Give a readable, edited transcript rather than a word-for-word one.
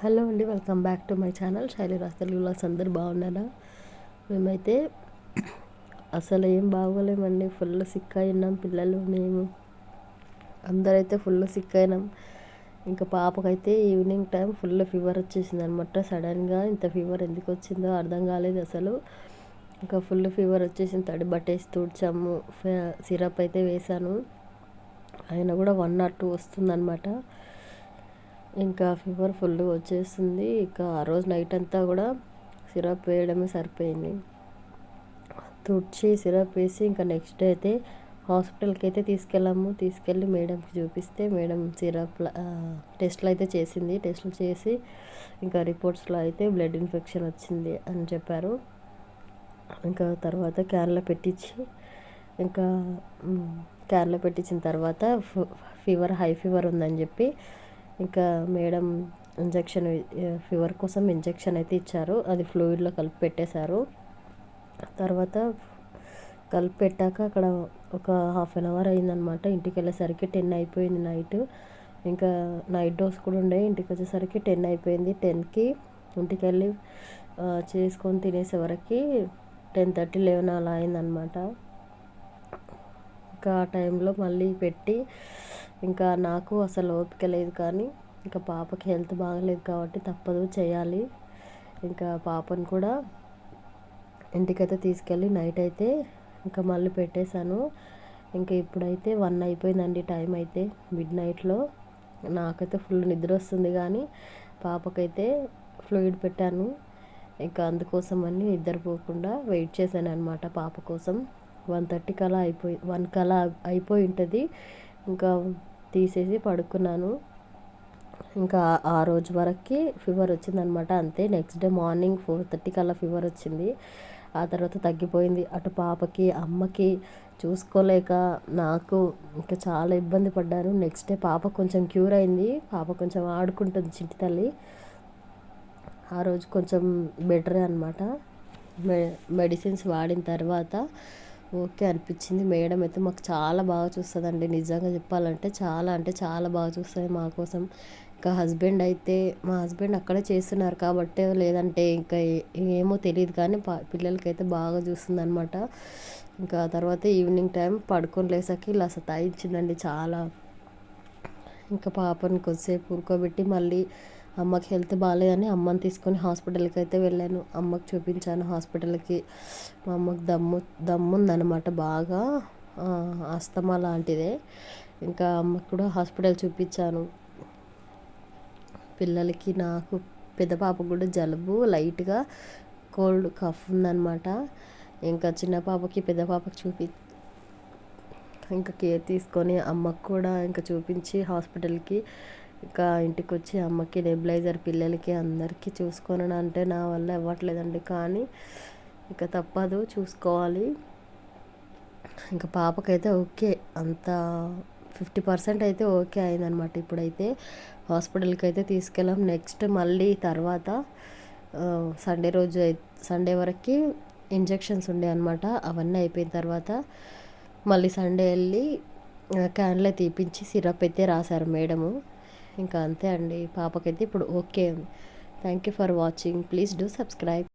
Hello అండి, welcome back to my channel శైలి రాస్తలు vlogs. అందరు బాగున్నారా? మేమైతే అసలు ఏం బాగోలేమండి. ఫుల్ సిక్ అయినాం, పిల్లలు మేము అందరైతే ఫుల్ సిక్ అయినాం. ఇంకా పాపకైతే ఈవినింగ్ టైం ఫుల్ ఫీవర్ వచ్చేసింది అనమాట. సడన్గా ఇంత ఫీవర్ ఎందుకు వచ్చిందో అర్థం కాలేదు అసలు. ఇంకా ఫుల్ ఫీవర్ వచ్చేసింది. తడి బట్టేసి తుడిచాము, సిరప్ అయితే వేసాను. అయినా కూడా 1 or 2 వస్తుందన్నమాట. ఇంకా ఫీవర్ ఫుల్ వచ్చేస్తుంది. ఇంకా ఆ రోజు నైట్ అంతా కూడా సిరప్ వేయడమే సరిపోయింది. తుడిచి సిరప్ వేసి ఇంకా నెక్స్ట్ డే అయితే హాస్పిటల్కి అయితే తీసుకెళ్ళి మేడంకి చూపిస్తే మేడం సిరప్ టెస్ట్లు అయితే చేసింది. టెస్ట్లు చేసి ఇంకా రిపోర్ట్స్లో అయితే బ్లడ్ ఇన్ఫెక్షన్ వచ్చింది అని చెప్పారు. ఇంకా తర్వాత క్యాన్లో పెట్టించి ఇంకా క్యాన్లో పెట్టించిన తర్వాత హై ఫీవర్ ఉందని చెప్పి ఇంకా మేడం ఫీవర్ కోసం ఇంజెక్షన్ అయితే ఇచ్చారు. అది ఫ్లూయిడ్లో కలిపి పెట్టేశారు. తర్వాత కలిపి పెట్టాక అక్కడ ఒక 1/2 hour అయిందనమాట. ఇంటికి వెళ్ళేసరికి 10 అయిపోయింది నైట్. ఇంకా నైట్ డోస్ కూడా ఉండే. ఇంటికి వచ్చేసరికి 10 అయిపోయింది. 10కి ఇంటికి వెళ్ళి చేసుకొని తినేసేవరకు 10:30, 11 అలా అయిందనమాట. ఇంకా ఆ టైంలో మళ్ళీ పెట్టి ఇంకా నాకు అసలు ఓపిక లేదు, కానీ ఇంకా పాపకి హెల్త్ బాగలేదు కాబట్టి తప్పదు, చేయాలి. ఇంకా పాపను కూడా ఇంటికైతే తీసుకెళ్ళి నైట్ అయితే ఇంకా మళ్ళీ పెట్టేశాను. ఇంకా ఇప్పుడైతే 1 అయిపోయిందండి టైం అయితే, మిడ్ నైట్లో. నాకైతే ఫుల్ నిద్ర వస్తుంది, కానీ పాపకైతే ఫ్లూయిడ్ పెట్టాను. ఇంకా అందుకోసమని నిద్రపోకుండా వెయిట్ చేశాను అనమాట పాప కోసం. 1:30 కలా 1 కలా అయిపోయి ఉంటుంది. ఇంకా తీసేసి పడుకున్నాను. ఇంకా ఆ రోజు వరకు ఫీవర్ వచ్చిందనమాట. అంతే. నెక్స్ట్ డే మార్నింగ్ 4:30 కల్లా ఫీవర్ వచ్చింది. ఆ తర్వాత తగ్గిపోయింది. అటు పాపకి అమ్మకి చూసుకోలేక నాకు ఇంకా చాలా ఇబ్బంది పడ్డాను. నెక్స్ట్ డే పాప కొంచెం క్యూర్ అయింది. పాప కొంచెం ఆడుకుంటుంది చిట్టి తల్లి. ఆ రోజు కొంచెం బెటరే అనమాట. మెడిసిన్స్ వాడిన తర్వాత ఓకే అనిపించింది. మేడం అయితే మాకు చాలా బాగా చూస్తుందండి. నిజంగా చెప్పాలంటే చాలా అంటే చాలా బాగా చూస్తుంది మా కోసం. ఇంకా మా హస్బెండ్ అక్కడే చేస్తున్నారు కాబట్టి, లేదంటే ఇంకా ఏమో తెలియదు, కానీ పిల్లలకైతే బాగా చూస్తుంది అనమాట. ఇంకా తర్వాత ఈవినింగ్ టైం పడుకొని లేసాక ఇలా సతాయించిందండి చాలా. ఇంకా పాపని కొద్దిసేపు ఊరుకోబెట్టి మళ్ళీ అమ్మకి హెల్త్ బాగాలేదని అమ్మని తీసుకొని హాస్పిటల్కి అయితే వెళ్ళాను. అమ్మకి చూపించాను హాస్పిటల్కి. మా అమ్మకి దమ్ము ఉందన్నమాట బాగా, ఆస్తమా లాంటిదే. ఇంకా అమ్మకి కూడా హాస్పిటల్ చూపించాను. పిల్లలకి నాకు పెద్ద పాపకు కూడా జలుబు, లైట్గా కోల్డ్ కఫ్ ఉందన్నమాట. ఇంకా చిన్న పాపకి పెద్ద పాపకి ఇంకా కేర్ తీసుకొని అమ్మకు కూడా ఇంకా చూపించి హాస్పిటల్కి ఇంకా ఇంటికి వచ్చి అమ్మకి నెబులైజర్, పిల్లలకి అందరికీ చూసుకొని అంటే నా వల్ల ఇవ్వట్లేదండి, కానీ ఇంకా తప్పదు, చూసుకోవాలి. ఇంకా పాపకైతే ఓకే, అంత 50% అయితే ఓకే అయిందనమాట. ఇప్పుడైతే హాస్పిటల్కి అయితే తీసుకెళ్ళాం. నెక్స్ట్ మళ్ళీ తర్వాత సండే వరకు ఇంజెక్షన్స్ ఉండే అనమాట. అవన్నీ అయిపోయిన తర్వాత మళ్ళీ సండే వెళ్ళి క్యాన్లో తీపించి సిరప్ అయితే రాశారు మేడము. ఇంకా అంతే అండి, పాపకైతే ఇప్పుడు okay. Thank you for watching. Please do subscribe.